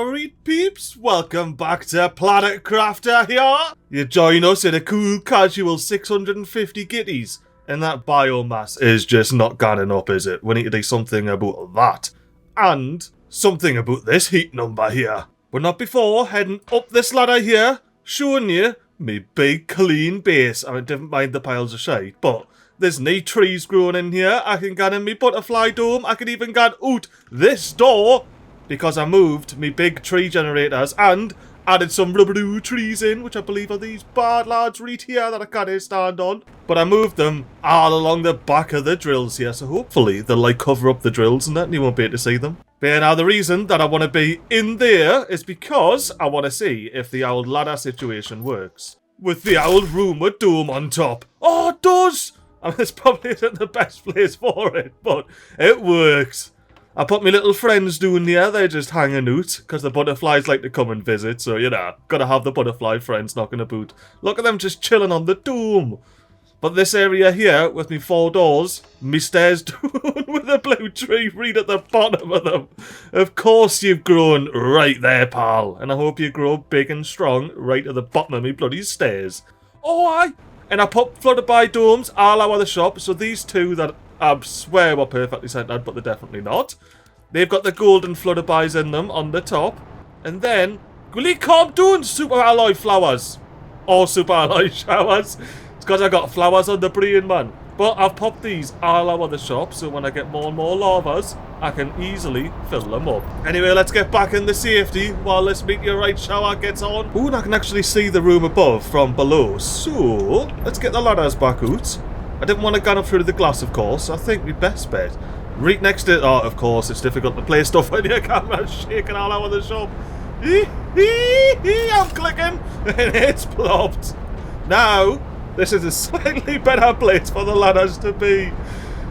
Alright peeps, welcome back to Planet Crafter here. You join us in a cool casual 650 gitties, and that biomass is just not ganning up, is it? We need to do something about that. And something about this heat number here. But not before heading up this ladder here, showing you me big clean base. I mean, never mind the piles of shite, but there's no trees growing in here. I can get in me butterfly dome. I can even get out this door because I moved me big tree generators and added some rubber trees in, which I believe are these bad lads right here that I can't stand on. But I moved them all along the back of the drills here, so hopefully they'll like cover up the drills and that and you won't be able to see them. But yeah, now the reason that I want to be in there is because I want to see if the old ladder situation works. With the old rumour dome on top. Oh, it does! I mean, this probably isn't the best place for it, but it works. I put my little friends down here, they're just hanging out, because the butterflies like to come and visit, so, you know, gotta have the butterfly friends knocking about. Look at them just chilling on the dome. But this area here, with me 4 doors, me stairs down with a blue tree right at the bottom of them. Of course you've grown right there, pal, and I hope you grow big and strong right at the bottom of me bloody stairs. Oh, aye! And I put flooded by domes all over the shop, so these two that I swear were perfectly centered, but they're definitely not. They've got the golden flutterbys in them on the top. And then, will calm down, super alloy flowers. Or super alloy showers. It's because I got flowers on the brain, man. But I've popped these all over the shop, so when I get more and more lavas, I can easily fill them up. Anyway, let's get back in the safety while this meteorite shower gets on. Ooh, and I can actually see the room above from below. So, let's get the ladders back out. I didn't want to go up through the glass, of course. I think we best bet. Right next to it. Oh, of course, it's difficult to play stuff when your camera's shaking all over the shop. I'm clicking, and it's plopped. Now, this is a slightly better place for the ladders to be.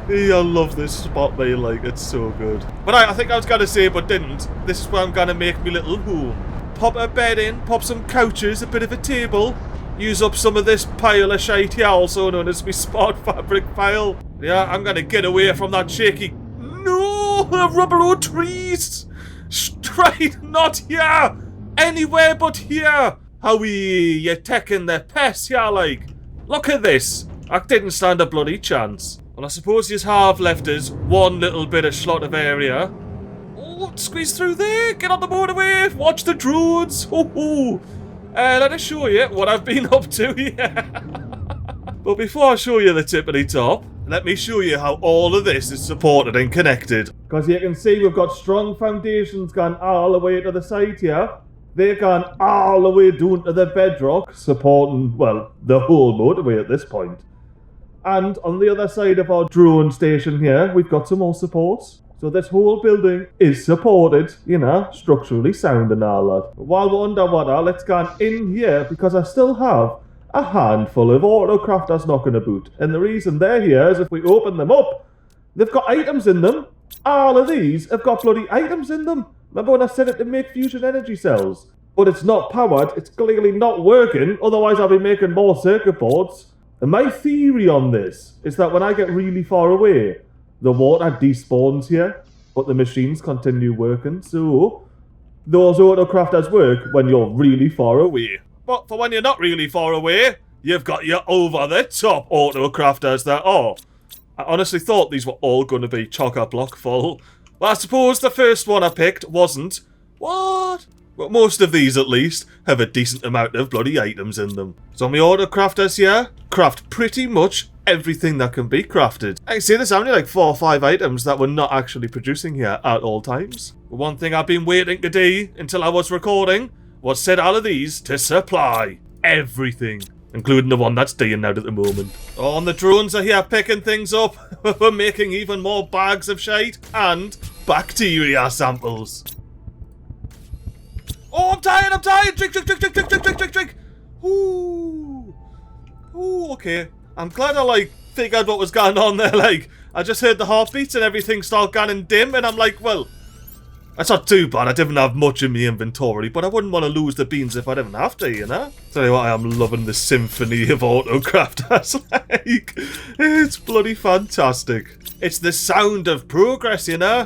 I love this spot, mate. Like, it's so good. But I think I was going to say, but didn't. This is where I'm going to make me little home. Pop a bed in, pop some couches, a bit of a table. Use up some of this pile of shite here, also known as my smart fabric pile. Yeah, I'm gonna get away from that shaky... No! Rubber trees! Straight not here! Anywhere but here! Howie, you're taking the piss here, like. Look at this. I didn't stand a bloody chance. Well, I suppose you have left us one little bit of slot of area. Oh, squeeze through there! Get on the motorway! Watch the drones! Ho-ho! Let us show you what I've been up to here. But before I show you the tippity top, let me show you how all of this is supported and connected. Because you can see we've got strong foundations gone all the way to the side here. They've gone all the way down to the bedrock, supporting, well, the whole motorway at this point. And on the other side of our drone station here, we've got some more supports. So this whole building is supported, you know, structurally sound and all that. But while we're underwater, let's go in here because I still have a handful of autocrafters knocking about. And the reason they're here is if we open them up, they've got items in them. All of these have got bloody items in them. Remember when I said it to make fusion energy cells? But it's not powered, it's clearly not working, otherwise I'll be making more circuit boards. And my theory on this is that when I get really far away, the water despawns here, but the machines continue working, so those autocrafters work when you're really far away. But for when you're not really far away, you've got your over-the-top autocrafters that are. I honestly thought these were all going to be chock-a-block full. Well, I suppose the first one I picked wasn't. What? But most of these, at least, have a decent amount of bloody items in them. So my autocrafters here craft pretty much everything that can be crafted. I can see there's only like 4 or 5 items that we're not actually producing here at all times. But one thing I've been waiting to do until I was recording was set all of these to supply everything, including the one that's dying out at the moment. Oh, and the drones are here picking things up. We're making even more bags of shite and bacteria samples. Oh, I'm tired! Drink! Ooh, okay. I'm glad I, like, figured what was going on there, like, I just heard the heartbeats and everything start going dim, and I'm like, well, that's not too bad, I didn't have much in my inventory, but I wouldn't want to lose the beans if I didn't have to, you know? Tell you what, I am loving the symphony of autocrafters, like, it's bloody fantastic. It's the sound of progress, you know?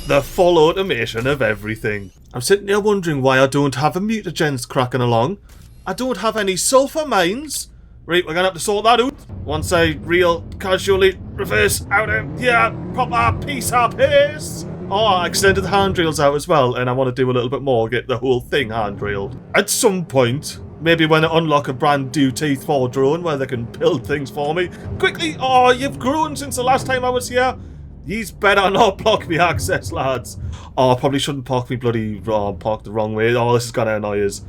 The full automation of everything. I'm sitting here wondering why I don't have a mutagens cracking along. I don't have any sulfur mines. Right, we're going to have to sort that out. Once I real casually reverse out of here, proper piece of pace. Oh, I extended the handrails out as well, and I want to do a little bit more, get the whole thing handrailed. At some point, maybe when I unlock a brand new Teeth 4 drone where they can build things for me. Quickly, oh, you've grown since the last time I was here. Yous better not block me access, lads. Oh, I probably shouldn't park me bloody park the wrong way. Oh, this is going to annoy us.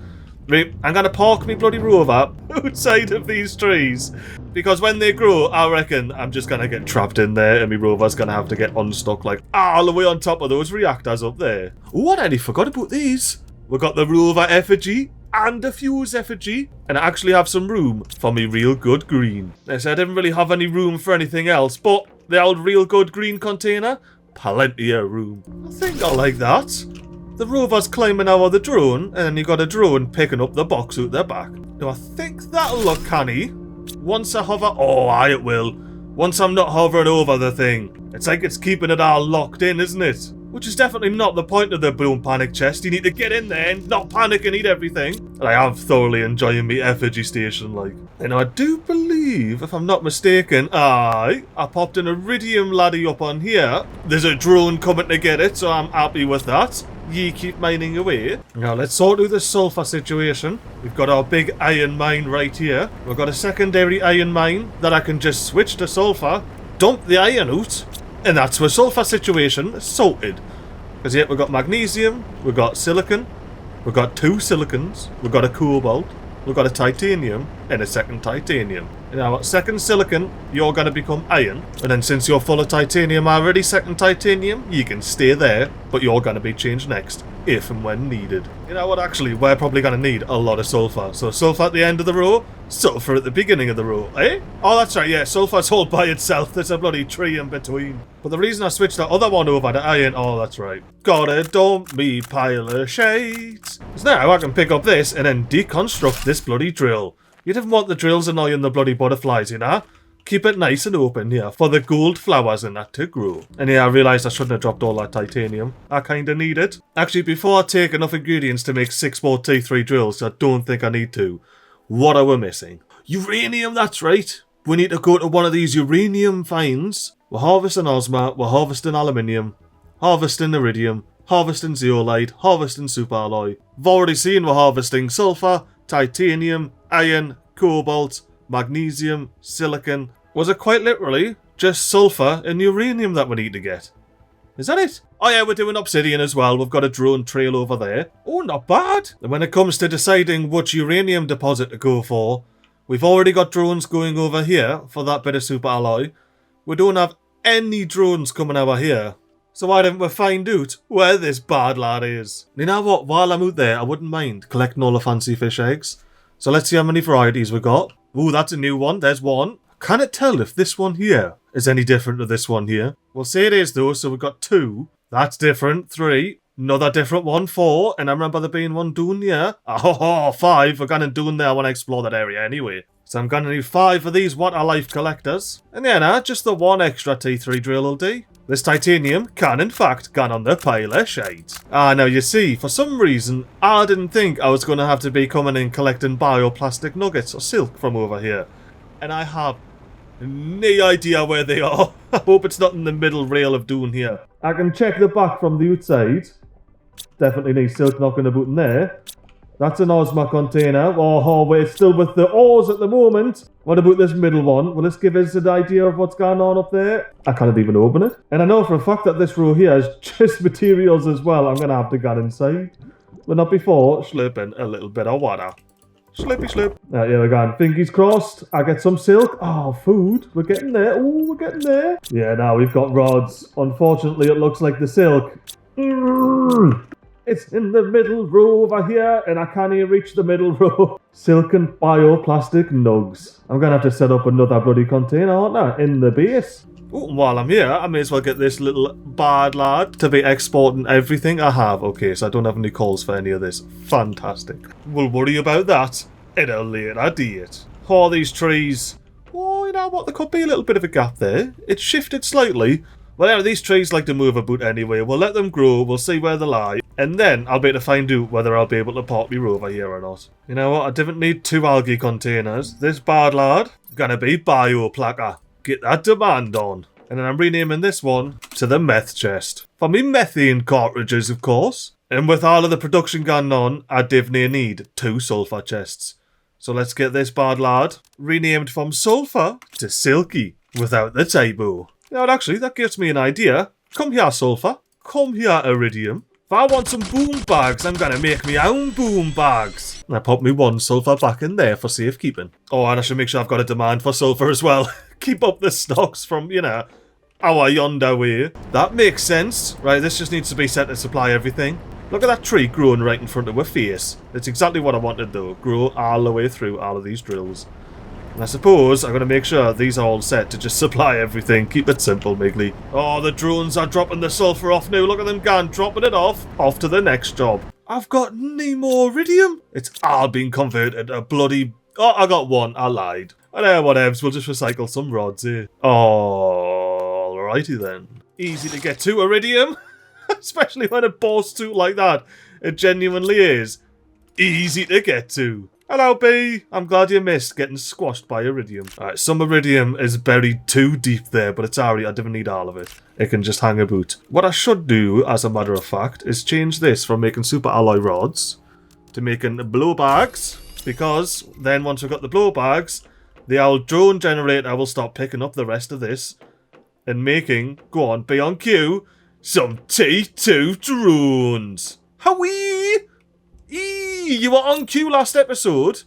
Right, I'm going to park me bloody Rover outside of these trees. Because when they grow, I reckon I'm just going to get trapped in there and my Rover's going to have to get unstuck like all the way on top of those reactors up there. Oh, I nearly forgot about these. We've got the Rover effigy and a fuse effigy. And I actually have some room for me real good green. I said I didn't really have any room for anything else, but the old real good green container, plenty of room. I think I like that. The Rover's climbing out of the drone, and then you got a drone picking up the box out the back. Now I think that'll look canny. Once I hover, oh aye it will. Once I'm not hovering over the thing. It's like it's keeping it all locked in, isn't it? Which is definitely not the point of the boom panic chest. You need to get in there and not panic and eat everything. And I am thoroughly enjoying me effigy station, like. And I do believe, if I'm not mistaken, I popped an iridium laddie up on here. There's a drone coming to get it, so I'm happy with that. Ye keep mining away. Now let's sort out the sulfur situation. We've got our big iron mine right here. We've got a secondary iron mine that I can just switch to sulfur, dump the iron out, and that's our sulfur situation sorted. Because yet we've got magnesium, we've got silicon, we've got 2 silicons, we've got a cobalt, we've got a titanium, and a second titanium. And now at second silicon, you're going to become iron. And then since you're full of titanium already, second titanium, you can stay there, but you're going to be changed next, if and when needed. You know what, actually, we're probably going to need a lot of sulfur. So sulfur at the end of the row, sulfur at the beginning of the row, eh? Oh, that's right, yeah, sulfur's all by itself. There's a bloody tree in between. But the reason I switched that other one over to iron, oh, that's right. Gotta dump me pile of shades. So now I can pick up this and then deconstruct this bloody drill. You didn't want the drills annoying the bloody butterflies, you know? Keep it nice and open here for the gold flowers and that to grow. And yeah, I realised I shouldn't have dropped all that titanium. I kinda need it. Actually, before I take enough ingredients to make 6 more T3 drills, I don't think I need to. What are we missing? Uranium, that's right. We need to go to one of these uranium finds. We're harvesting osma, we're harvesting aluminium, harvesting iridium, harvesting zeolite, harvesting superalloy. I've already seen we're harvesting sulfur, titanium, iron, cobalt, magnesium, silicon. Was it quite literally just sulfur and uranium that we need to get? Is that it? Oh yeah, we're doing obsidian as well. We've got a drone trail over there. Oh, not bad. And when it comes to deciding which uranium deposit to go for, we've already got drones going over here for that bit of superalloy. We don't have any drones coming over here. So why don't we find out where this bad lad is? You know what, while I'm out there, I wouldn't mind collecting all the fancy fish eggs. So let's see how many varieties we got. Ooh, that's a new one. There's one. Can it tell if this one here is any different to this one here? We'll say it is though, so we've got 2. That's different. 3. Another different one. 4. And I remember there being one down here. Oh, 5. We're going to do there when I explore that area anyway. So I'm going to need 5 of these water life collectors. And then just the 1 extra T3 drill will do. This titanium can in fact go on the pile of shite. Now you see, for some reason, I didn't think I was going to have to be coming in collecting bioplastic nuggets or silk from over here. And I have no idea where they are. I hope it's not in the middle rail of doing here. I can check the back from the outside. Definitely need silk knocking about in there. That's an osma container. Oh, we're still with the ores at the moment. What about this middle one? Will this give us an idea of what's going on up there? I can't even open it. And I know for a fact that this row here is just materials as well. I'm going to have to get inside. But not before slurping a little bit of water. Slurpy slurp. Right, here we go. Fingers crossed. I get some silk. Oh, food. We're getting there. Oh, we're getting there. Yeah, now we've got rods. Unfortunately, it looks like the silk. It's in the middle row over here, and I can't even reach the middle row. Silken bioplastic nugs. I'm going to have to set up another bloody container, aren't I? In the base. Ooh, and while I'm here, I may as well get this little bad lad to be exporting everything I have. Okay, so I don't have any calls for any of this. Fantastic. We'll worry about that in a later date. All these trees. Oh, you know what? There could be a little bit of a gap there. It's shifted slightly. Well, anyway, these trees like to move about anyway. We'll let them grow, we'll see where they lie, and then I'll be able to find out whether I'll be able to park my Rover here or not. You know what, I didn't need 2 algae containers. This bad lad, gonna be bioplacker. Get that demand on. And then I'm renaming this one to the meth chest. For me methane cartridges, of course. And with all of the production going on, I definitely need 2 sulfur chests. So let's get this bad lad renamed from Sulfur to Silky without the typo. Now, actually, that gives me an idea. Come here, Sulfur. Come here, Iridium. If I want some boom bags, I'm gonna make my own boom bags. And I put me 1 sulfur back in there for safekeeping. Oh, and I should make sure I've got a demand for sulfur as well. Keep up the stocks from, you know, our yonder way. That makes sense. Right, this just needs to be set to supply everything. Look at that tree growing right in front of our face. That's exactly what I wanted though. Grow all the way through all of these drills. And I suppose I'm going to make sure these are all set to just supply everything. Keep it simple, MiGly. Oh, the drones are dropping the sulfur off now. Look at them gone, dropping it off. Off to the next job. I've got no more iridium. It's all been converted to bloody... Oh, I got 1. I lied. Whatevs. We'll just recycle some rods here. Oh, alrighty then. Easy to get to iridium. Especially when it boasts to like that. It genuinely is easy to get to. Hello, B. I'm glad you missed getting squashed by iridium. Alright, some iridium is buried too deep there, but it's alright. I didn't need all of it. It can just hang about. What I should do, as a matter of fact, is change this from making super alloy rods to making blow bags, because then once we've got the blow bags, the old drone generator will start picking up the rest of this and making, go on, be on cue, some T2 drones. Howee! You were on cue last episode.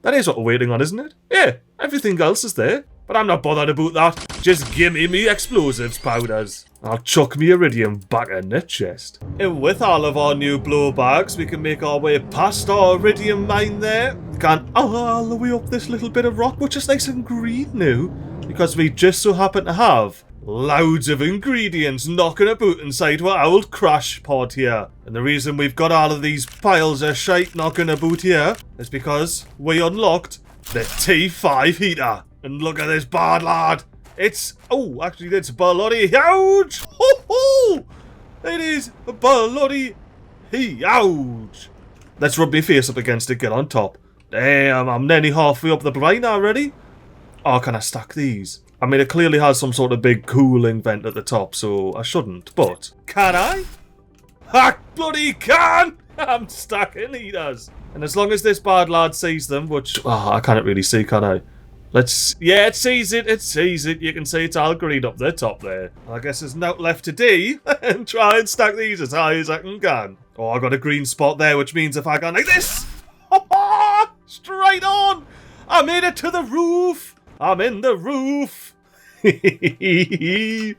That is what we're waiting on, isn't it? Yeah, everything else is there. But I'm not bothered about that. Just give me explosives powders. I'll chuck me iridium back in the chest. And with all of our new blow bags, we can make our way past our iridium mine there. Gone all the way up this little bit of rock, which is nice and green now. Because we just so happen to have loads of ingredients knocking about inside our old crash pod here. And the reason we've got all of these piles of shite knocking about here is because we unlocked the T5 heater. And look at this bad lad. It's, oh, actually it's bloody huge. Ho-ho! It is bloody huge. Let's rub my face up against it, get on top. Damn, I'm nearly halfway up the brine already. Oh, can I stack these? I mean, it clearly has some sort of big cooling vent at the top, so I shouldn't, but... Can I? I bloody can! I'm stacking heaters. And as long as this bad lad sees them, which... Oh, I can't really see, can I? Let's... Yeah, it sees it, You can see it's all green up the top there. I guess there's nothing left to do and try and stack these as high as I can. Oh, I got a green spot there, which means if I go like this... Straight on! I made it to the roof! I'm in the roof! Ye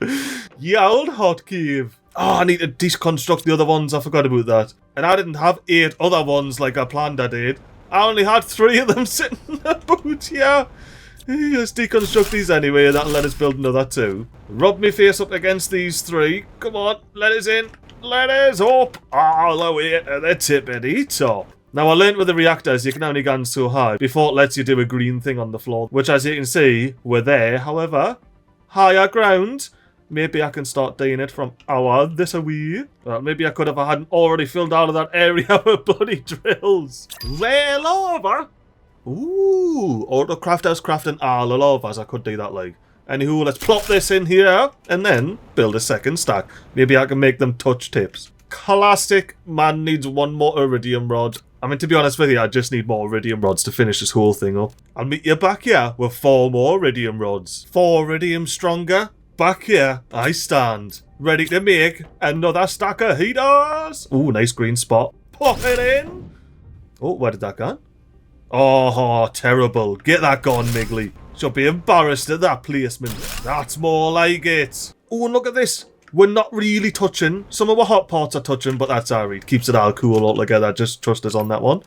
old hot cave. Oh, I need to deconstruct the other ones. I forgot about that. And I didn't have 8 other ones like I planned I did. I only had 3 of them sitting about here. Let's deconstruct these anyway, and that'll let us build another 2. Rub my face up against these 3. Come on, let us in. Let us up all the way to the tippity top. Now, I learned with the reactors, you can only go so high before it lets you do a green thing on the floor, which, as you can see, we're there. However, higher ground, maybe I can start doing it from this away. Maybe I could if I hadn't already filled out of that area with bloody drills. Well over. Ooh, auto crafters crafting all the lavas. I could do that, like. Anywho, let's plop this in here and then build a second stack. Maybe I can make them touch tips. Classic man needs 1 more iridium rod. I mean, to be honest with you, I just need more iridium rods to finish this whole thing up. I'll meet you back here with 4 more iridium rods. 4 iridium stronger. Back here, I stand, ready to make another stack of heaters. Ooh, nice green spot. Pop it in. Oh, where did that go? Oh, terrible. Get that gone, MiGly. Should be embarrassed at that placement. That's more like it. Oh, and look at this. We're not really touching. Some of our hot parts are touching, but that's alright. Keeps it all cool altogether. Just trust us on that one.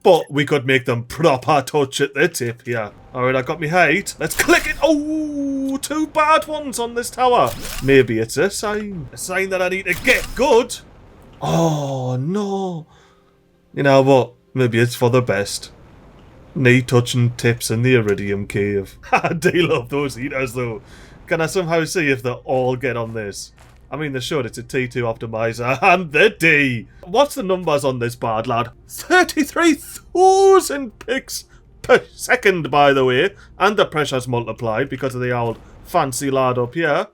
But we could make them proper touch at the tip here. Alright, I got me height. Let's click it. Oh, 2 bad ones on this tower. Maybe it's a sign. A sign that I need to get good. Oh, no. You know what? Maybe it's for the best. Knee touching tips in the iridium cave. I do love those heaters though. Can I somehow see if they'll all get on this? I mean, they should. It's a T2 optimizer and the D. What's the numbers on this bad lad? 33,000 picks per second, by the way. And the pressure's multiplied because of the old fancy lad up here.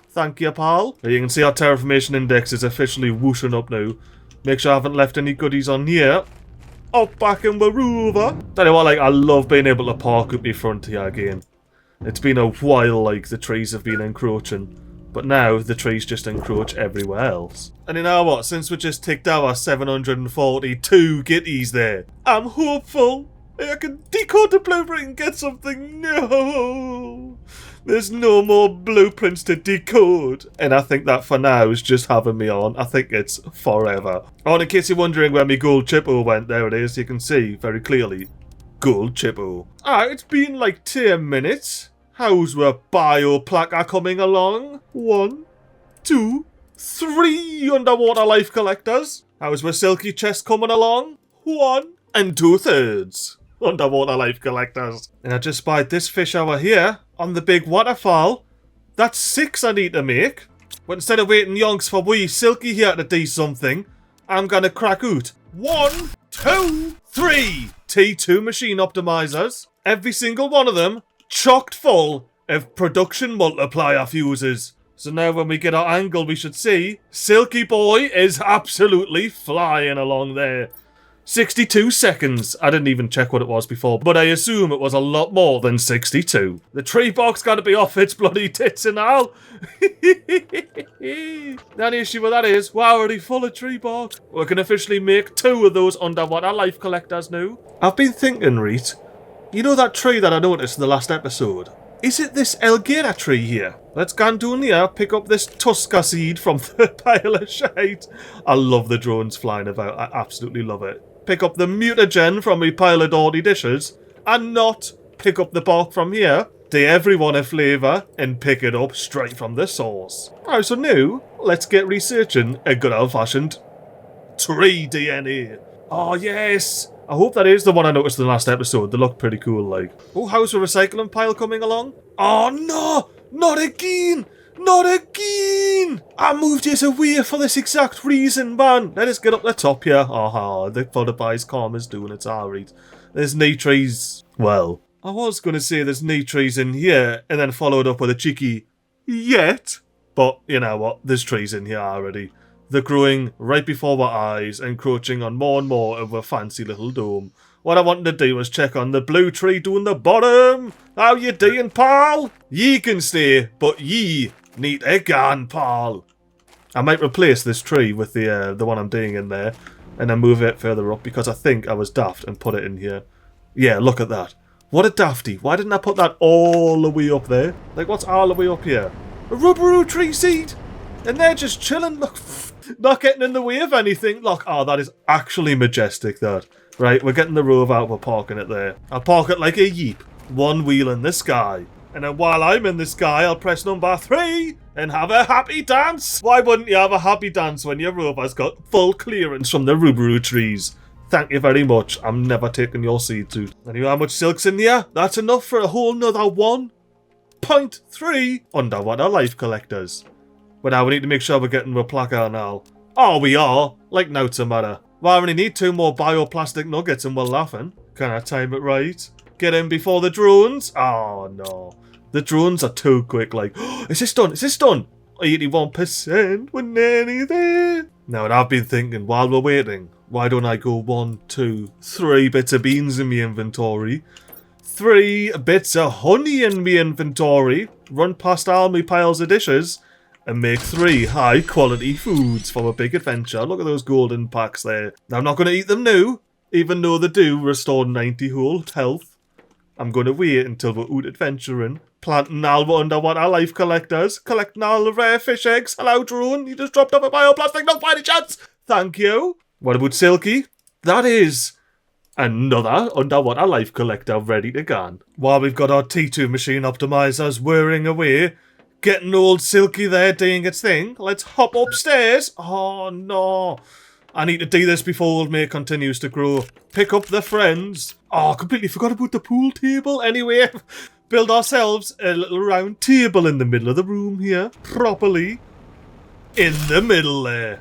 Thank you, pal. You can see our terraformation index is officially whooshing up now. Make sure I haven't left any goodies on here. Up back in the Rover. Tell you what, like, I love being able to park up in front here again. It's been a while, like, the trees have been encroaching. But now, the trees just encroach everywhere else. And you know what? Since we just ticked our 742 gitties there, I'm hopeful I can decode the blueprint and get something. No! There's no more blueprints to decode. And I think that for now is just having me on. I think it's forever. Oh, and in case you're wondering where my gold chippo went, there it is. You can see very clearly. Gold chippo. Alright, it's been like 10 minutes. How's the bioplaca coming along? 1, 2, 3 underwater life collectors. How's the silky chest coming along? 1 2/3 underwater life collectors. And I just spied this fish over here on the big waterfall. That's 6 I need to make. But instead of waiting yonks for wee silky here to do something, I'm gonna crack out 1, 2, 3 T2 machine optimizers. Every single one of them chocked full of production multiplier fuses. So now when we get our angle, we should see Silky Boy is absolutely flying along there. 62 seconds. I didn't even check what it was before, but I assume it was a lot more than 62. The tree box got to be off its bloody tits and all. The only issue with that is we're already full of tree box. We can officially make 2 of those underwater life collectors now. I've been thinking, Reet, you know that tree that I noticed in the last episode? Is it this Elgator tree here? Let's go down here, pick up this Tuska seed from the pile of shite. I love the drones flying about. I absolutely love it. Pick up the mutagen from my pile of dirty dishes. And not pick up the bark from here. Do everyone a flavour and pick it up straight from the source. Alright, so now, let's get researching a good old-fashioned tree DNA. Oh, yes! I hope that is the one I noticed in the last episode. They look pretty cool, like. Oh, how's the recycling pile coming along? Oh, no! Not again! Not again! I moved it away for this exact reason, man. Let us get up the top here. The Flutterby's karma's doing its alright. There's knee trees. Well, I was going to say there's knee trees in here, and then followed up with a cheeky yet. But, you know what? There's trees in here already. They're growing right before our eyes, encroaching on more and more of a fancy little dome. What I wanted to do was check on the blue tree doing the bottom. How you doing, pal? Ye can stay, but ye need a gun, pal. I might replace this tree with the one I'm doing in there, and then move it further up, because I think I was daft and put it in here. Yeah, look at that. What a dafty. Why didn't I put that all the way up there? Like, what's all the way up here? A rubberoo tree seed! And they're just chilling, look, not getting in the way of anything. Look, oh, that is actually majestic, that. Right, we're getting the Rover out, we're parking it there. I'll park it like a yeep, one wheel in the sky. And then while I'm in the sky, I'll press number 3 and have a happy dance. Why wouldn't you have a happy dance when your Rover's got full clearance from the rubberoo trees? Thank you very much, I'm never taking your seed tooth. And you know how much silk's in here? That's enough for a whole nother 1.3 underwater life collectors. But now we need to make sure we're getting the placard now. Oh, we are. Like no matter. Well, I only need 2 more bioplastic nuggets and we're laughing. Can I time it right? Get in before the drones? Oh, no. The drones are too quick, like, oh, is this done? Is this done? 81%, we're nearly there. Now, and I've been thinking, while we're waiting, why don't I go 1, 2, 3 bits of beans in my inventory? 3 bits of honey in my inventory. Run past all my piles of dishes. And make 3 high quality foods for a big adventure. Look at those golden packs there. Now I'm not going to eat them now, even though they do restore 90 whole health. I'm going to wait until we're out adventuring, planting all the underwater life collectors, collecting all the rare fish eggs. Hello drone, you just dropped off a bioplastic nug by any chance? Thank you. What about Silky? That is another underwater life collector ready to go. While we've got our T2 machine optimizers whirring away, getting old Silky there doing its thing. Let's hop upstairs. Oh, no. I need to do this before old mate continues to grow. Pick up the friends. Oh, completely forgot about the pool table. Anyway, build ourselves a little round table in the middle of the room here. Properly. In the middle there.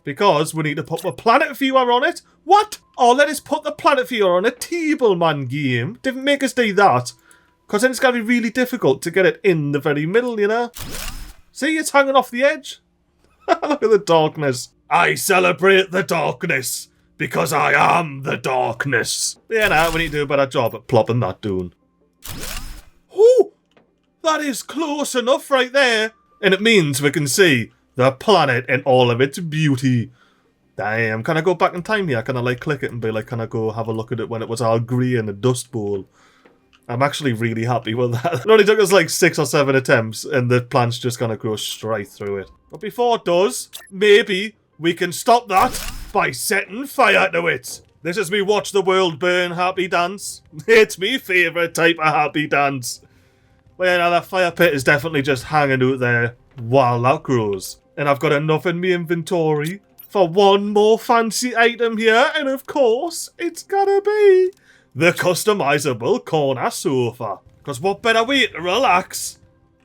Because we need to put a planet viewer on it. What? Oh, let us put the planet viewer on a table, man, game. Didn't make us do that. Because then it's going to be really difficult to get it in the very middle, you know? See, it's hanging off the edge. Look at the darkness. I celebrate the darkness. Because I am the darkness. Yeah, now we need to do a better job at plopping that down. Oh, that is close enough right there. And it means we can see the planet in all of its beauty. Damn, can I go back in time here? Can I like click it and be like, can I go have a look at it when it was all grey in a dust bowl? I'm actually really happy with that. It only took us like 6 or 7 attempts and the plant's just gonna go straight through it. But before it does, maybe we can stop that by setting fire to it. This is me watch the world burn happy dance. It's me favourite type of happy dance. Well, yeah, now that fire pit is definitely just hanging out there while that grows. And I've got enough in my inventory for one more fancy item here. And of course, it's gonna be the customizable corner sofa. Because what better way to relax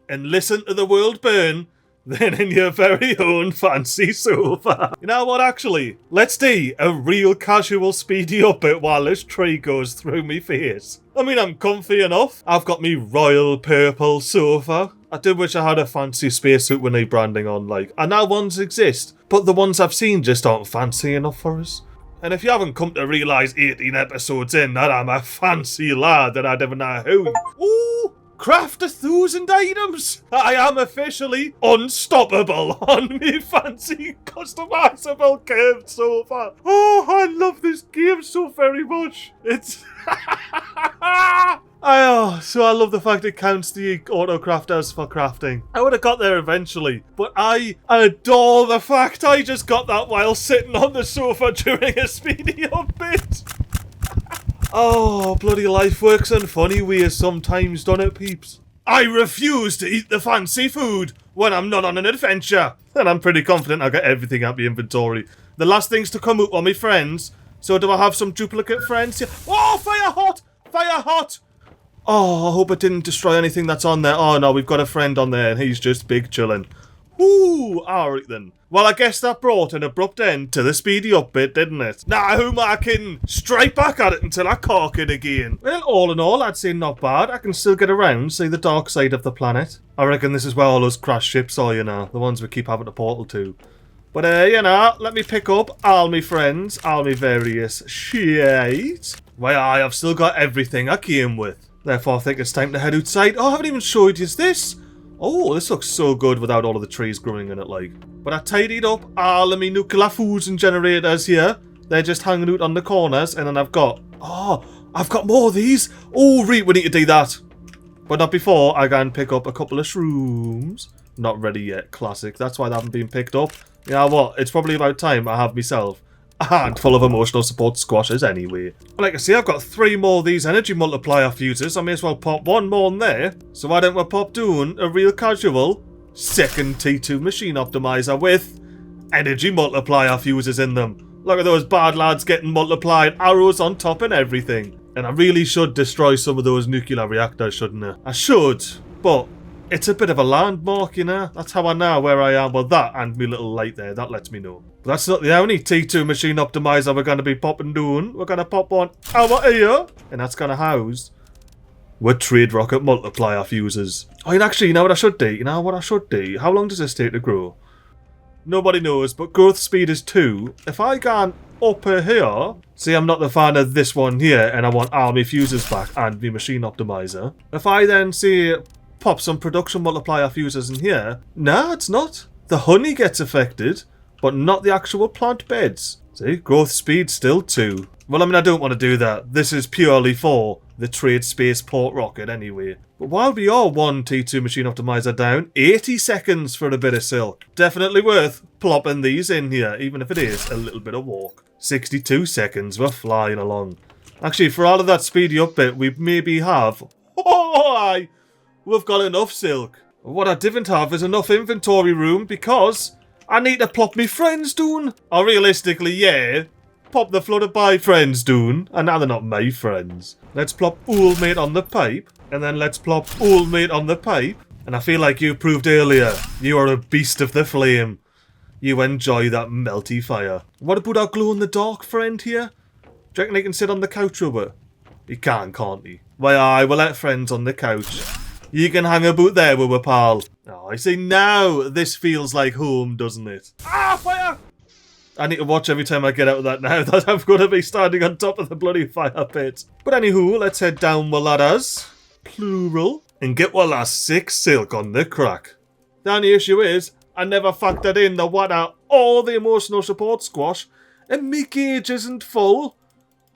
and listen to the world burn than in your very own fancy sofa. You know what, actually? Let's do a real casual speedy up it while this tree goes through me face. I mean, I'm comfy enough. I've got me royal purple sofa. I do wish I had a fancy spacesuit with no branding on, like. I know ones exist, but the ones I've seen just aren't fancy enough for us. And if you haven't come to realise 18 episodes in that I'm a fancy lad and I never know who. Ooh! Craft 1,000 items! I am officially unstoppable on me fancy customizable curved sofa. Oh, I love this game so very much. It's... so I love the fact it counts the auto crafters for crafting. I would have got there eventually, but I adore the fact I just got that while sitting on the sofa during a speedy up bit. Oh, bloody life works in funny ways sometimes, don't it, peeps? I refuse to eat the fancy food when I'm not on an adventure. And I'm pretty confident I'll get everything out of my inventory. The last things to come out are my friends. So do I have some duplicate friends here? Oh, fire hot! Fire hot! Oh, I hope it didn't destroy anything that's on there. Oh, no, we've got a friend on there and he's just big chillin'. Ooh, alright then. Well, I guess that brought an abrupt end to the speedy up bit, didn't it? Now, who am I kidding? Straight back at it until I cork it again. Well, all in all, I'd say not bad. I can still get around, see the dark side of the planet. I reckon this is where all those crashed ships are, you know. The ones we keep having to portal to. But, you know, let me pick up all my friends, all my various shit. Why, I've still got everything I came with. Therefore, I think it's time to head outside. Oh, I haven't even showed you this. Oh, this looks so good without all of the trees growing in it, like. But I tidied up all of my nuclear fusion generators here. They're just hanging out on the corners, and then I've got more of these. Oh, we need to do that. But not before I go and pick up a couple of shrooms. Not ready yet, classic. That's why they haven't been picked up. You know what? It's probably about time I have myself a handful of emotional support squashes anyway. Like I say, I've got 3 more of these energy multiplier fuses. I may as well pop 1 more in there. So why don't we pop doing a real casual second T2 machine optimizer with energy multiplier fuses in them. Look at those bad lads getting multiplied arrows on top and everything. And I really should destroy some of those nuclear reactors, shouldn't I? I should, but it's a bit of a landmark, you know? That's how I know where I am with that and my little light there. That lets me know. But that's not the only T2 machine optimizer we're going to be popping doing. We're going to pop one over here. And that's going to house with trade rocket multiplier fuses. Oh, and actually, you know what I should do? You know what I should do? How long does this take to grow? Nobody knows, but growth speed is 2. If I go up here, see, I'm not the fan of this one here, and I want army fuses back and the machine optimizer. If I then see pop some production multiplier fuses in here, nah, it's not. The honey gets affected, but not the actual plant beds. See, growth speed still 2. Well, I mean, I don't want to do that. This is purely for the trade spaceport rocket anyway. But while we are 1 T2 machine optimizer down, 80 seconds for a bit of silk. Definitely worth plopping these in here, even if it is a little bit of walk. 62 seconds, we're flying along. Actually, for all of that speedy up bit, we maybe have... Oh, we've got enough silk. What I didn't have is enough inventory room because I need to plop me friends down. Or realistically, yeah, pop the flooded by friends doon. And now they're not my friends. Let's plop old mate on the pipe. And then let's plop old mate on the pipe. And I feel like you proved earlier, you are a beast of the flame. You enjoy that melty fire. What about our glow-in-the-dark friend here? Do you reckon he can sit on the couch, Rover? He can't he? Why, I will let friends on the couch. You can hang about there, Rover, pal. Oh, I say now, this feels like home, doesn't it? Ah, fire! I need to watch every time I get out of that now, that I'm going to be standing on top of the bloody fire pit. But anywho, let's head down the ladders. Plural. And get our last 6 silk on the crack. The only issue is, I never factored in the water or the emotional support squash, and my cage isn't full.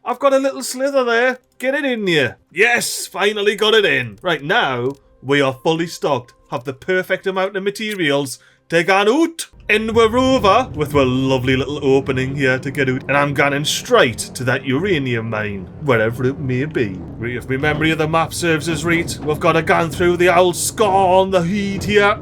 I've got a little slither there. Get it in here. Yes, finally got it in. Right now, we are fully stocked, have the perfect amount of materials to go out in the Rover with a lovely little opening here to get out. And I'm going straight to that uranium mine, wherever it may be. If my memory of the map serves us right, we've got to go through the old scar on the heat here.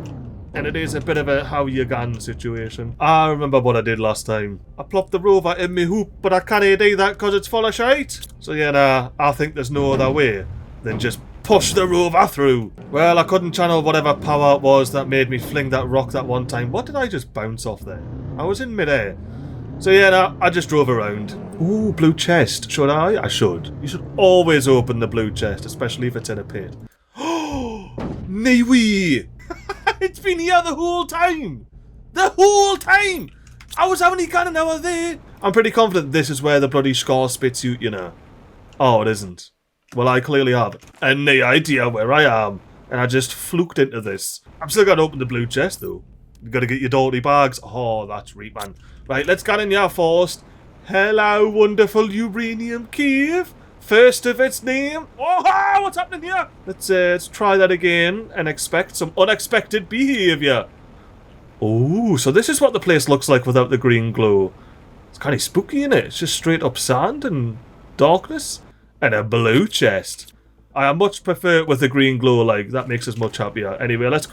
And it is a bit of a how you gone situation. I remember what I did last time. I plopped the Rover in me hoop, but I can't do that because it's full of shite. So yeah, nah, I think there's no other way than just push the Rover through. Well, I couldn't channel whatever power it was that made me fling that rock that one time. What did I just bounce off there? I was in midair. So yeah, nah, I just drove around. Ooh, blue chest. Should I? I should. You should always open the blue chest, especially if it's in a pit. Oh, MiGly! It's been here the whole time! The whole time! I was only got an hour there! I'm pretty confident this is where the bloody scar spits you, you know. Oh, it isn't. Well, I clearly have any idea where I am, and I just fluked into this. I'm still going to open the blue chest, though. You got to get your dirty bags. Oh, that's right, man. Right, let's get in here first. Hello, wonderful uranium cave. First of its name. Oh, what's happening here? Let's try that again and expect some unexpected behaviour. Oh, so this is what the place looks like without the green glow. It's kind of spooky, isn't it? It's just straight up sand and darkness. And a blue chest. I much prefer it with the green glow, like, that makes us much happier. Anyway, let's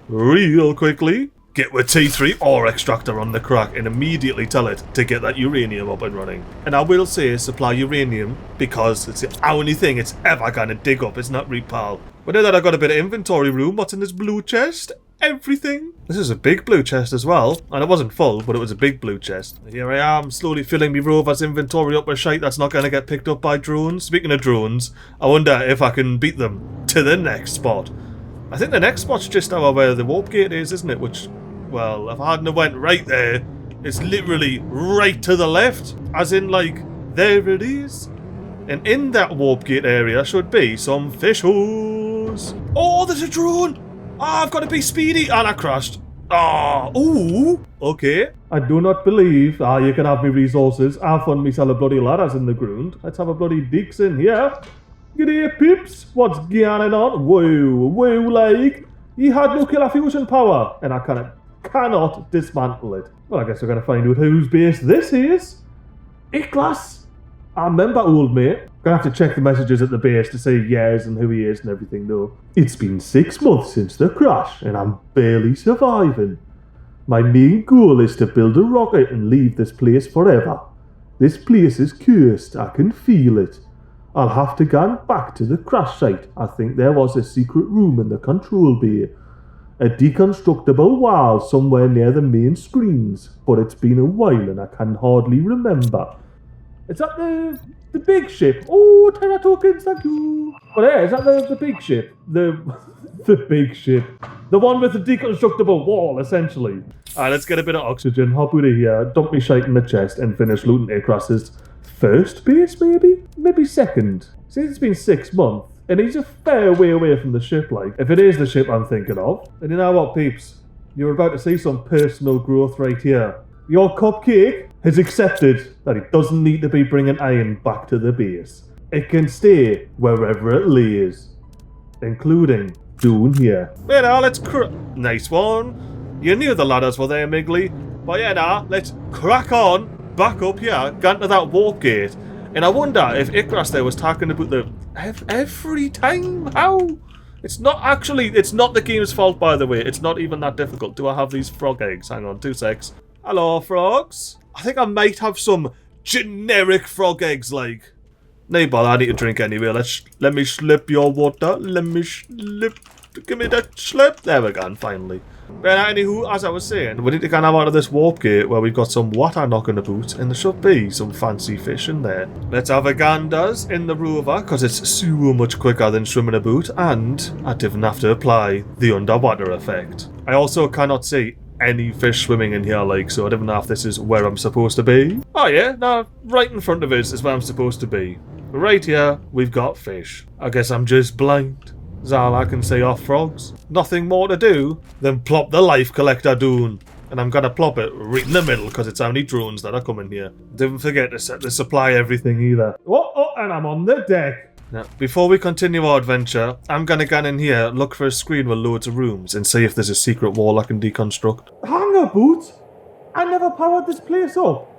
real quickly, get with T3 ore extractor on the crack and immediately tell it to get that uranium up and running. And I will say supply uranium because it's the only thing it's ever gonna dig up, isn't that right, pal? But now that I've got a bit of inventory room, what's in this blue chest? Everything. This is a big blue chest as well. And it wasn't full, but it was a big blue chest. Here I am, slowly filling me Rover's inventory up with shite that's not going to get picked up by drones. Speaking of drones, I wonder if I can beat them to the next spot. I think the next spot's just over where the warp gate is, isn't it? Which, well, if I hadn't went right there, it's literally right to the left. As in, like, there it is. And in that warp gate area should be some fish holes. Oh, there's a drone! Oh, I've got to be speedy! And I crashed. Oh, ooh, okay. I do not believe you can have me resources. I've found myself a bloody ladders in the ground. Let's have a bloody digs in here. G'day, pips. What's going on? Whoa, like, he had nuclear fusion power, and I cannot dismantle it. Well, I guess we're going to find out whose base this is. Iklas. I remember, old mate. Gonna have to check the messages at the base to see yes and who he is and everything, though. It's been 6 months since the crash, and I'm barely surviving. My main goal is to build a rocket and leave this place forever. This place is cursed, I can feel it. I'll have to go back to the crash site. I think there was a secret room in the control bay. A deconstructible wall somewhere near the main screens, but it's been a while and I can hardly remember. Is that the big ship? Oh, Terra tokens, thank you. But yeah, is that the big ship? The big ship. The one with the deconstructible wall, essentially. Alright, let's get a bit of oxygen, hop out of here, dump me shite in the chest, and finish looting Aircraft's first base, maybe? Maybe second. Since it's been 6 months, and he's a fair way away from the ship, like. If it is the ship I'm thinking of. And you know what, peeps? You're about to see some personal growth right here. Your cupcake has accepted that it doesn't need to be bringing iron back to the base. It can stay wherever it lays, including down here. Yeah, now let's nice one. You knew the ladders were there, MiGly. But yeah, now let's crack on back up here, get into that warp gate. And I wonder if Ikras there was talking about the every time. How? It's not the game's fault, by the way. It's not even that difficult. Do I have these frog eggs? Hang on, 2 secs. Hello, frogs. I think I might have some generic frog eggs, like. No bother, I need to drink anyway. Let me slip your water. Let me slip. Give me that slip. There we go, finally. But anywho, as I was saying, we need to get out of this warp gate where we've got some water knocking about, and there should be some fancy fish in there. Let's have a ganders in the Rover, because it's so much quicker than swimming about, and I didn't have to apply the underwater effect. I also cannot see any fish swimming in here, like, so I don't know if this is where I'm supposed to be. Oh yeah, no, right in front of us is where I'm supposed to be. Right here, we've got fish. I guess I'm just blind. That's all I can say off frogs. Nothing more to do than plop the life collector down. And I'm gonna plop it right in the middle because it's only drones that are coming here. Don't forget to set the supply everything either. Oh, and I'm on the deck. Now, before we continue our adventure, I'm gonna get in here, look for a screen with loads of rooms, and see if there's a secret wall I can deconstruct. Hang about! I never powered this place up.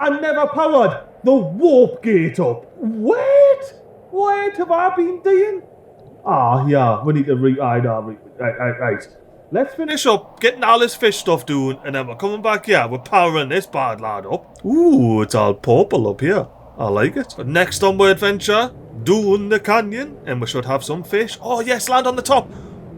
I never powered the warp gate up. Wait, have I been doing? Ah, yeah, we need to right. Let's finish up getting all this fish stuff doing, and then we're coming back here. We're powering this bad lad up. Ooh, it's all purple up here. I like it. But next on my adventure, doing the canyon, and we should have some fish. Oh yes, land on the top.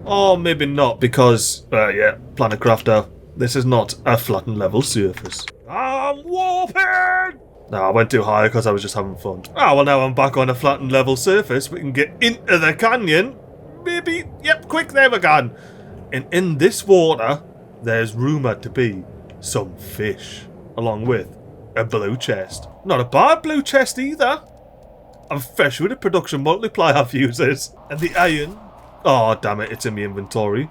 Oh, maybe not, because, yeah, Planet Crafter, this is not a flattened level surface. I'm warping! No, I went too high because I was just having fun. Ah, well now I'm back on a flattened level surface. We can get into the canyon. Maybe. Yep, quick, there we go. And in this water, there's rumoured to be some fish. Along with a blue chest. Not a bad blue chest either. I'm fresh with the production multiplier fuses. And the iron, oh damn it, it's in my inventory,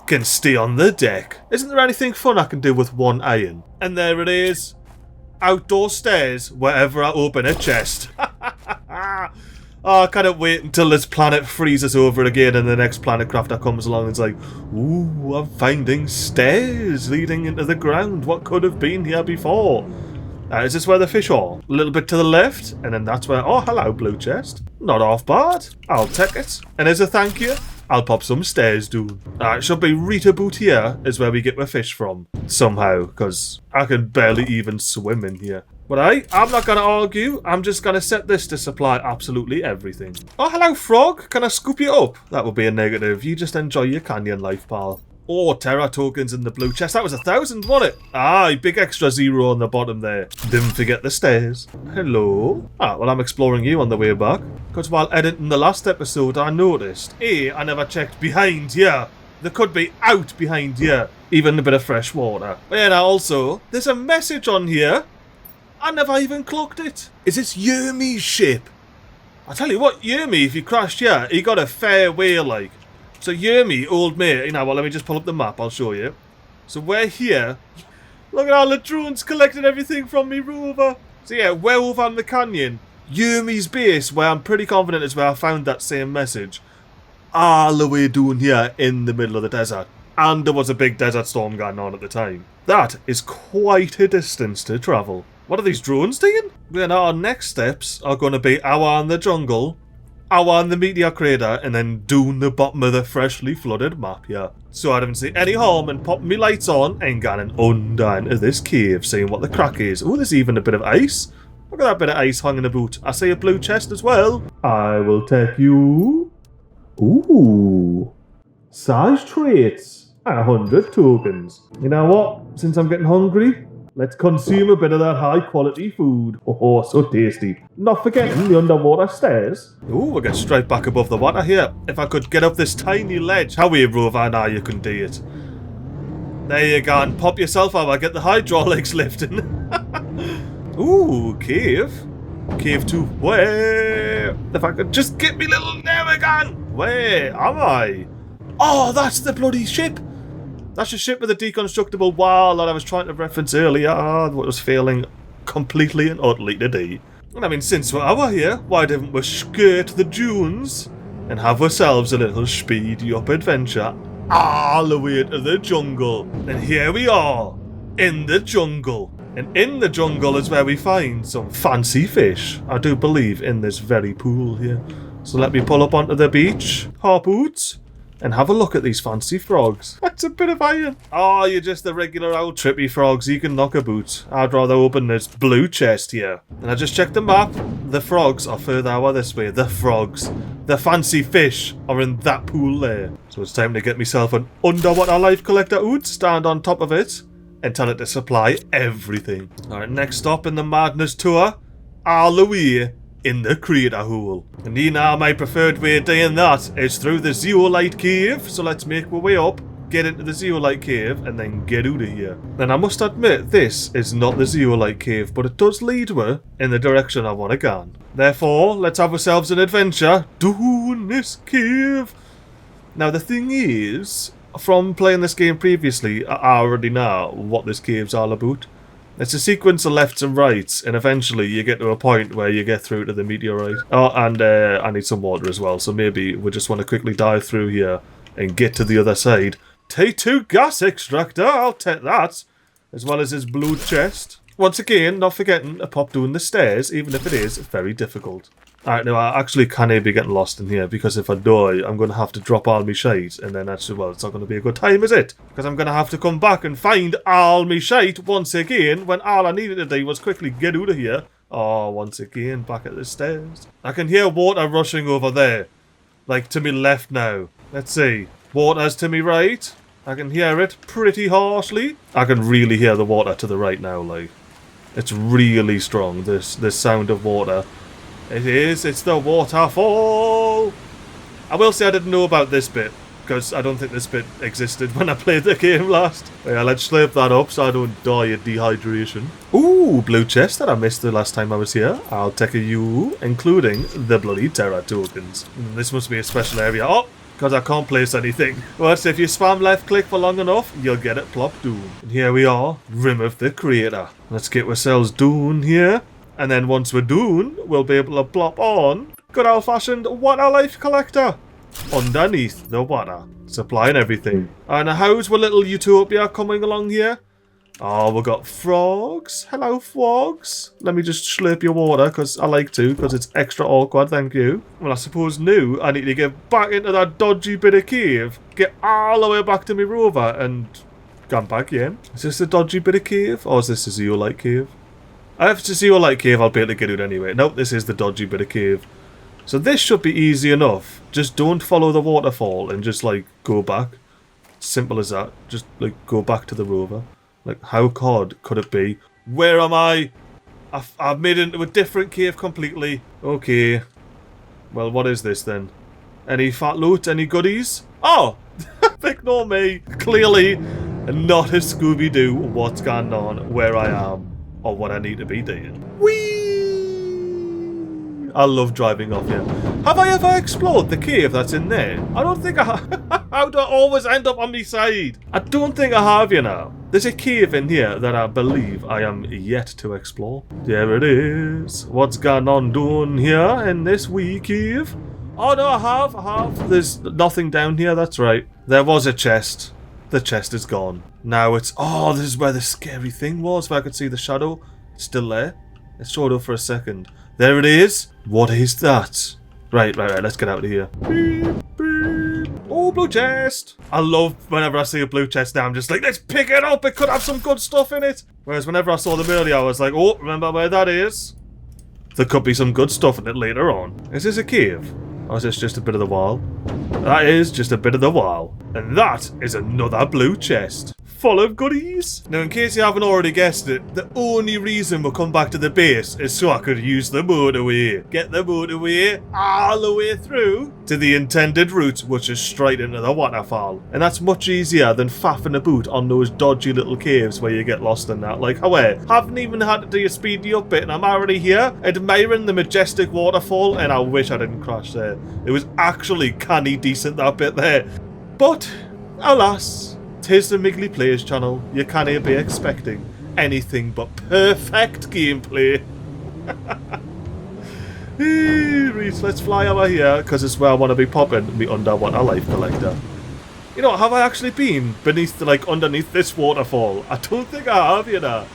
can stay on the deck. Isn't there anything fun I can do with one iron? And there it is. Outdoor stairs wherever I open a chest. Oh, I can't wait until this planet freezes over again and the next Planet Crafter comes along and it's like, ooh, I'm finding stairs leading into the ground. What could have been here before? Is this where the fish are? A little bit to the left, and then that's where... Oh, hello, blue chest. Not off bad. I'll take it. And as a thank you, I'll pop some stairs down. It should be right about here is where we get the fish from. Somehow, because I can barely even swim in here. But I'm not going to argue. I'm just going to set this to supply absolutely everything. Oh, hello, frog. Can I scoop you up? That would be a negative. You just enjoy your canyon life, pal. Oh, Terra tokens in the blue chest. That was 1,000, wasn't it? Ah, big extra 0 on the bottom there. Didn't forget the stairs. Hello. Ah, well, I'm exploring you on the way back. Because while editing the last episode, I noticed, I never checked behind here. There could be out behind here. Even a bit of fresh water. But yeah, now also, there's a message on here. I never even clocked it. Is this Yermi's ship? I tell you what, Yermi, if you crashed here, he got a fair way, like. So Yermi, old mate, you know what, let me just pull up the map, I'll show you. So we're here. Look at all the drones collecting everything from me, Rover. So yeah, we're over on the canyon. Yermi's base, where I'm pretty confident is where I found that same message. All the way down here in the middle of the desert. And there was a big desert storm going on at the time. That is quite a distance to travel. What are these drones doing? Then our next steps are going to be hour in the jungle, hour in the meteor crater, and then down the bottom of the freshly flooded map here. So I don't see any harm in popping me lights on and going under into this cave, seeing what the crack is. Oh, there's even a bit of ice. Look at that bit of ice hanging about. I see a blue chest as well. I will take you. Ooh. Size traits. 100 tokens. You know what? Since I'm getting hungry, let's consume a bit of that high quality food. Oh, so tasty. Not forgetting the underwater stairs. Ooh, we'll get straight back above the water here. If I could get up this tiny ledge. How are you, Rover? Now you can do it. There you go, and pop yourself up. I get the hydraulics lifting. Ooh, cave. Cave 2. Where? If I could just get me little Nemagan. Where am I? Oh, that's the bloody ship. That's the ship with the deconstructible wall that I was trying to reference earlier. What was failing completely and utterly today. And I mean, since we're here, why didn't we skirt the dunes and have ourselves a little speedy up adventure all the way to the jungle? And here we are, in the jungle. And in the jungle is where we find some fancy fish. I do believe in this very pool here. So let me pull up onto the beach, hop out, and have a look at these fancy frogs. That's a bit of iron. Oh, you're just the regular old trippy frogs you can knock about. I'd rather open this blue chest here. And I just checked the map. The frogs are further out this way. The frogs. The fancy fish are in that pool there. So it's time to get myself an underwater life collector out, stand on top of it, and tell it to supply everything. Alright, next stop in the madness tour, all the way in the crater hole. And you know my preferred way of doing that is through the zeolite cave. So let's make our way up, get into the zeolite cave, and then get out of here. And I must admit, this is not the zeolite cave, but it does lead me in the direction I want to go. Therefore, let's have ourselves an adventure down this cave. Now the thing is, from playing this game previously, I already know what this cave's all about. It's a sequence of lefts and rights, and eventually you get to a point where you get through to the meteorite. Oh, and I need some water as well, so maybe we just want to quickly dive through here and get to the other side. T2 gas extractor, I'll take that, as well as his blue chest. Once again, not forgetting to pop down the stairs, even if it is very difficult. Alright, now I actually can't be getting lost in here, because if I die, I'm going to have to drop all my shite, and then actually, well, it's not going to be a good time, is it? Because I'm going to have to come back and find all my shite once again, when all I needed to do was quickly get out of here. Oh, once again, back at the stairs. I can hear water rushing over there, like to me left now. Let's see. Water's to me right. I can hear it pretty harshly. I can really hear the water to the right now, like. It's really strong, this sound of water. It is, it's the waterfall! I will say I didn't know about this bit, because I don't think this bit existed when I played the game last. Yeah, let's slurp that up so I don't die of dehydration. Ooh, blue chest that I missed the last time I was here. I'll take a U, including the bloody Terra tokens. This must be a special area. Oh! Because I can't place anything. But if you spam left click for long enough, you'll get it plopped down. And here we are, rim of the crater. Let's get ourselves down here. And then once we're done, we'll be able to plop on good old-fashioned water life collector underneath the water, supplying everything. And how's our little utopia coming along here? Oh, we've got frogs. Hello, frogs. Let me just slurp your water, because I like to, because it's extra awkward, thank you. Well, I suppose now I need to get back into that dodgy bit of cave, get all the way back to my rover, and come back in. Is this a dodgy bit of cave, or is this a zeolite cave? If it's a zeolite cave, I'll be able to get out anyway. Nope, this is the dodgy bit of cave. So this should be easy enough. Just don't follow the waterfall and just, like, go back. Simple as that. Just, like, go back to the rover. Like, how hard could it be? Where am I? I've made it into a different cave completely. Okay. Well, what is this then? Any fat loot? Any goodies? Oh! Ignore me. Clearly not a Scooby-Doo what's going on, where I am, or what I need to be doing. Whee! I love driving off here. Have I ever explored the cave that's in there? I don't think I have. How do I always end up on my side? I don't think I have, you know. There's a cave in here that I believe I am yet to explore. There it is. What's going on down here in this wee cave? Oh no, I have. There's nothing down here, that's right. There was a chest. The chest is gone. Now it's... Oh, this is where the scary thing was. If I could see the shadow. It's still there. It showed up for a second. There it is. What is that? Right. Let's get out of here. Beep, beep. Oh, blue chest. I love whenever I see a blue chest now. I'm just like, let's pick it up. It could have some good stuff in it. Whereas whenever I saw them earlier, I was like, oh, remember where that is? There could be some good stuff in it later on. Is this a cave? Or is this just a bit of the wall? That is just a bit of the wall. And that is another blue chest. Full of goodies. Now, in case you haven't already guessed it, the only reason we'll come back to the base is so I could use the motorway. Get the motorway all the way through to the intended route, which is straight into the waterfall. And that's much easier than faffing about on those dodgy little caves where you get lost in that. Like, however, haven't even had to do a speedy up bit, and I'm already here admiring the majestic waterfall, and I wish I didn't crash there. It was actually canny decent, that bit there. But, alas... 'Tis the MiGly Players channel. You can't be expecting anything but perfect gameplay. Reese, let's fly over here, because it's where I want to be popping me underwater life collector. You know, have I actually been beneath, like, underneath this waterfall? I don't think I have, you know.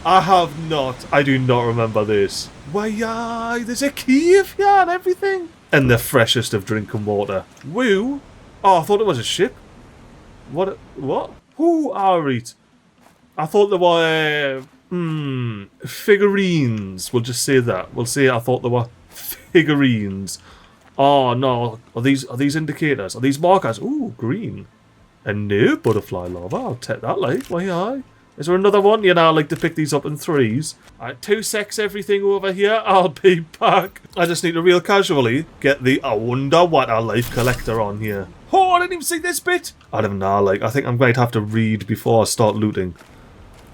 I have not. I do not remember this. Why, there's a cave here and everything. And the freshest of drinking water. Woo! Oh, I thought it was a ship. What? What? Who are it? I thought there were figurines. We'll just say that. We'll say I thought there were figurines. Oh no, are these indicators? Are these markers? Ooh, green. And no butterfly larva. I'll take that, like. Why aye? Is there another one? You know, I like to pick these up in threes. Alright, 2-sex everything over here. I'll be back. I just need to real casually get the I wonder what a life collector on here. Oh, I didn't even see this bit. I don't know, like, I think I'm going to have to read before I start looting.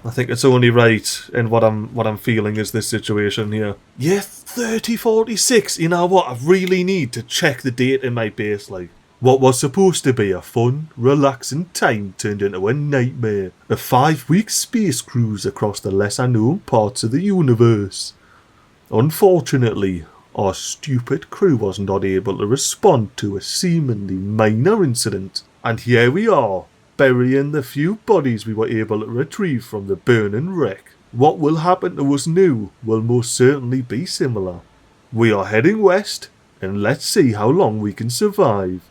I think it's only right in what I'm feeling is this situation here. Yeah, 3046. You know what? I really need to check the date in my base, like. What was supposed to be a fun, relaxing time turned into a nightmare. A 5-week space cruise across the lesser known parts of the universe. Unfortunately, our stupid crew was not able to respond to a seemingly minor incident. And here we are, burying the few bodies we were able to retrieve from the burning wreck. What will happen to us now will most certainly be similar. We are heading west, and let's see how long we can survive.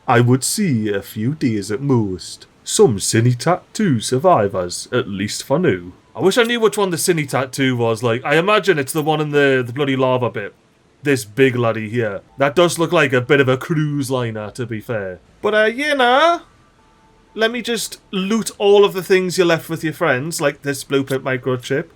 I would see a few days at most. Some Cine Tattoo survivors, at least for now. I wish I knew which one the Cine Tattoo was, like. I imagine it's the one in the bloody lava bit. This big laddie here. That does look like a bit of a cruise liner, to be fair. But, you know, let me just loot all of the things you left with your friends, like this blueprint microchip.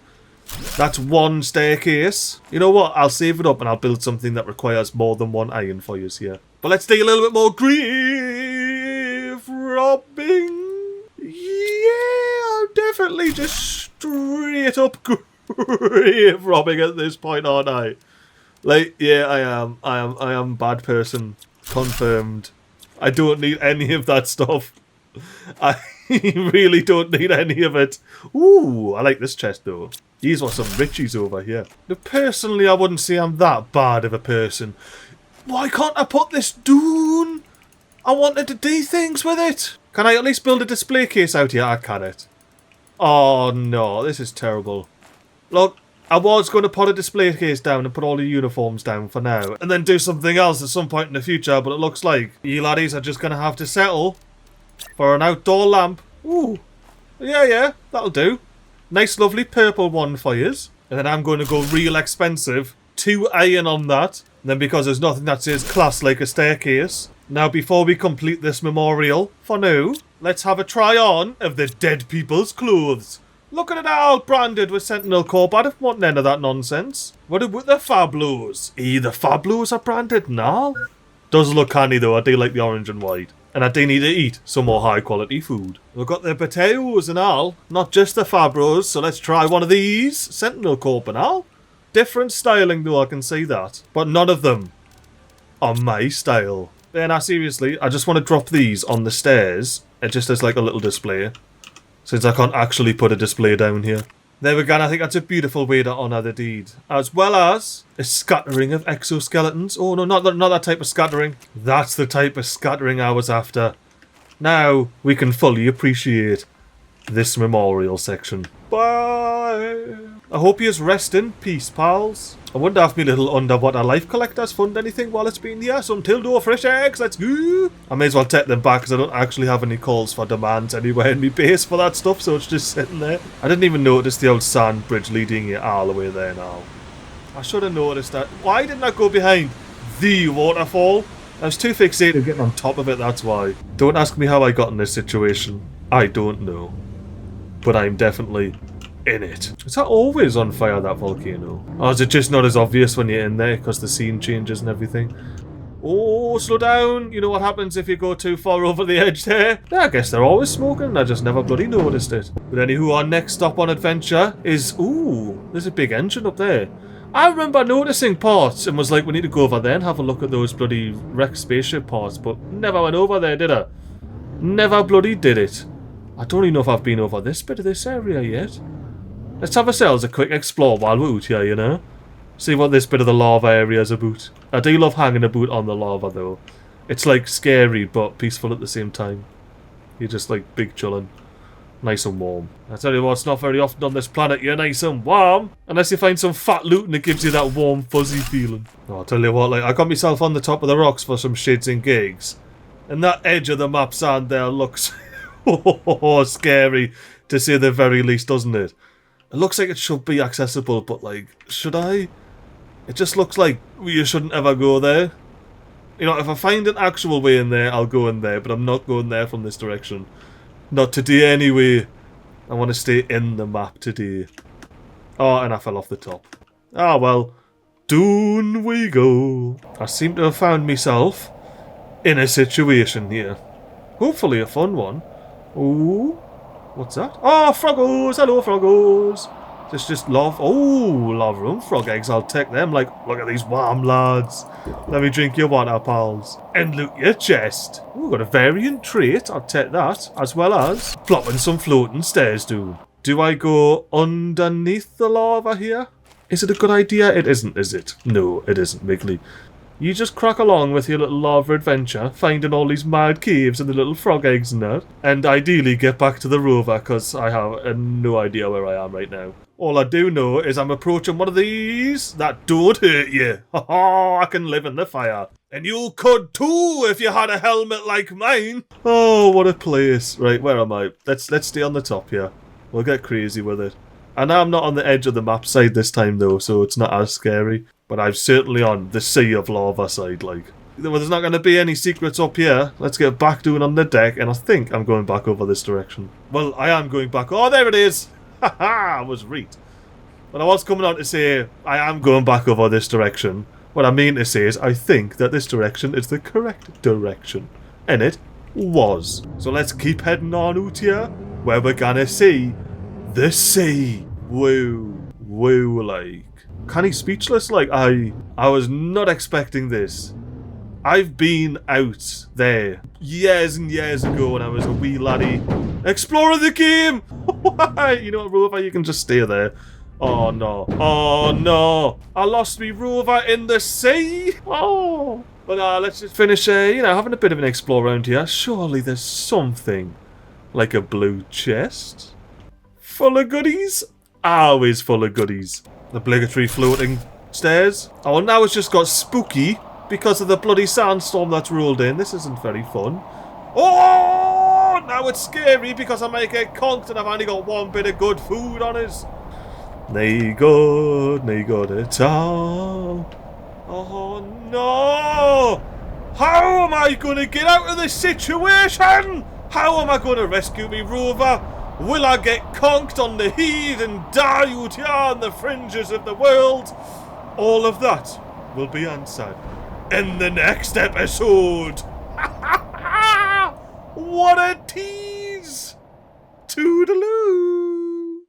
That's one staircase. You know what? I'll save it up and I'll build something that requires more than one iron for you here. But let's do a little bit more grave robbing. Yeah, I'm definitely just straight up grave robbing at this point, aren't I? Like, yeah, I am a bad person. Confirmed. I don't need any of that stuff. I really don't need any of it. Ooh, I like this chest though. These are some richies over here. Now, personally, I wouldn't say I'm that bad of a person. Why can't I put this down? I wanted to do things with it. Can I at least build a display case out here? I can't. Oh no, this is terrible. Look, I was going to put a display case down and put all the uniforms down for now. And then do something else at some point in the future. But it looks like you laddies are just going to have to settle for an outdoor lamp. Ooh. Yeah, that'll do. Nice lovely purple one for yous. And then I'm going to go real expensive. 2 iron on that. And then because there's nothing that says class like a staircase. Now before we complete this memorial, for now, let's have a try on of the dead people's clothes. Look at it all branded with Sentinel Corp. I don't want none of that nonsense. What about the Fablos? The Fablos are branded now. Does look canny though, I do like the orange and white. And I do need to eat some more high quality food. We've got the potatoes and all, not just the Fabros, so let's try one of these. Sentinel Corp and all. Different styling though, I can see that. But none of them are my style. Now seriously, I just want to drop these on the stairs, just as like a little display. Since I can't actually put a display down here. There we go, and I think that's a beautiful way to honour the deed. As well as a scattering of exoskeletons. Oh no, not that type of scattering. That's the type of scattering I was after. Now we can fully appreciate this memorial section. Bye! I hope you rest in peace, pals. I wonder if my little underwater life collectors fund anything while it's been here. Some tildo fresh eggs, let's go! I may as well take them back because I don't actually have any calls for demands anywhere in my base for that stuff, so it's just sitting there. I didn't even notice the old sand bridge leading you all the way there now. I should have noticed that. Why didn't I go behind the waterfall? I was too fixated getting on top of it, that's why. Don't ask me how I got in this situation. I don't know. But I'm definitely in it. Is that always on fire, that volcano? Or is it just not as obvious when you're in there because the scene changes and everything? Oh, slow down. You know what happens if you go too far over the edge there? Yeah, I guess they're always smoking. I just never bloody noticed it. But anywho, our next stop on adventure is... Ooh, there's a big engine up there. I remember noticing parts and was like, we need to go over there and have a look at those bloody wrecked spaceship parts, but never went over there, did I? Never bloody did it. I don't even know if I've been over this bit of this area yet. Let's have ourselves a quick explore while we're out here, you know? See what this bit of the lava area is about. I do love hanging about on the lava, though. It's, like, scary, but peaceful at the same time. You're just, like, big chillin'. Nice and warm. I tell you what, it's not very often on this planet you're nice and warm. Unless you find some fat loot and it gives you that warm, fuzzy feeling. Oh, I'll tell you what, like, I got myself on the top of the rocks for some shits and gigs. And that edge of the map sand there looks scary, to say the very least, doesn't it? It looks like it should be accessible, but like, should I? It just looks like you shouldn't ever go there. You know, if I find an actual way in there, I'll go in there, but I'm not going there from this direction. Not today anyway. I want to stay in the map today. Oh, and I fell off the top. Ah, well. Doon we go. I seem to have found myself in a situation here. Hopefully a fun one. Ooh. What's that? Oh, froggos! Hello, froggos! This just love. Oh, lava and frog eggs. I'll take them. Like, look at these warm lads. Let me drink your water, pals. And look your chest. Ooh, got a variant trait. I'll take that. As well as plopping some floating stairs, dude. Do I go underneath the lava here? Is it a good idea? It isn't, is it? No, it isn't, MiGly. You just crack along with your little lava adventure, finding all these mad caves and the little frog eggs and that, and ideally get back to the Rover, because I have no idea where I am right now. All I do know is I'm approaching one of these that don't hurt you. Ha, I can live in the fire. And you could too if you had a helmet like mine. Oh, what a place. Right, where am I? Let's stay on the top here. We'll get crazy with it. And I'm not on the edge of the map side this time though, so it's not as scary. But I'm certainly on the sea of lava side, like. Well, there's not going to be any secrets up here. Let's get back doing on the deck, and I think I'm going back over this direction. Well, I am going back. Oh, there it is! Haha, I was right. But I was coming on to say I am going back over this direction. What I mean to say is I think that this direction is the correct direction. And it was. So let's keep heading on out here, where we're gonna see the sea. Woo. Woo, like. Kinda speechless, like, I was not expecting this. I've been out there years and years ago when I was a wee laddie exploring the game. You know what, Rover, you can just stay there. Oh no, oh no, I lost me Rover in the sea. Oh, but let's just finish, you know, having a bit of an explore around here. Surely there's something like a blue chest full of goodies. Always full of goodies. Obligatory floating stairs. Oh, now it's just got spooky because of the bloody sandstorm that's rolled in. This isn't very fun. Oh, now it's scary because I might get conked and I've only got one bit of good food on us. Nae good at all. Oh no! How am I going to get out of this situation? How am I going to rescue me Rover? Will I get conked on the heat and die out here on the fringes of the world? All of that will be answered in the next episode. What a tease! Toodaloo!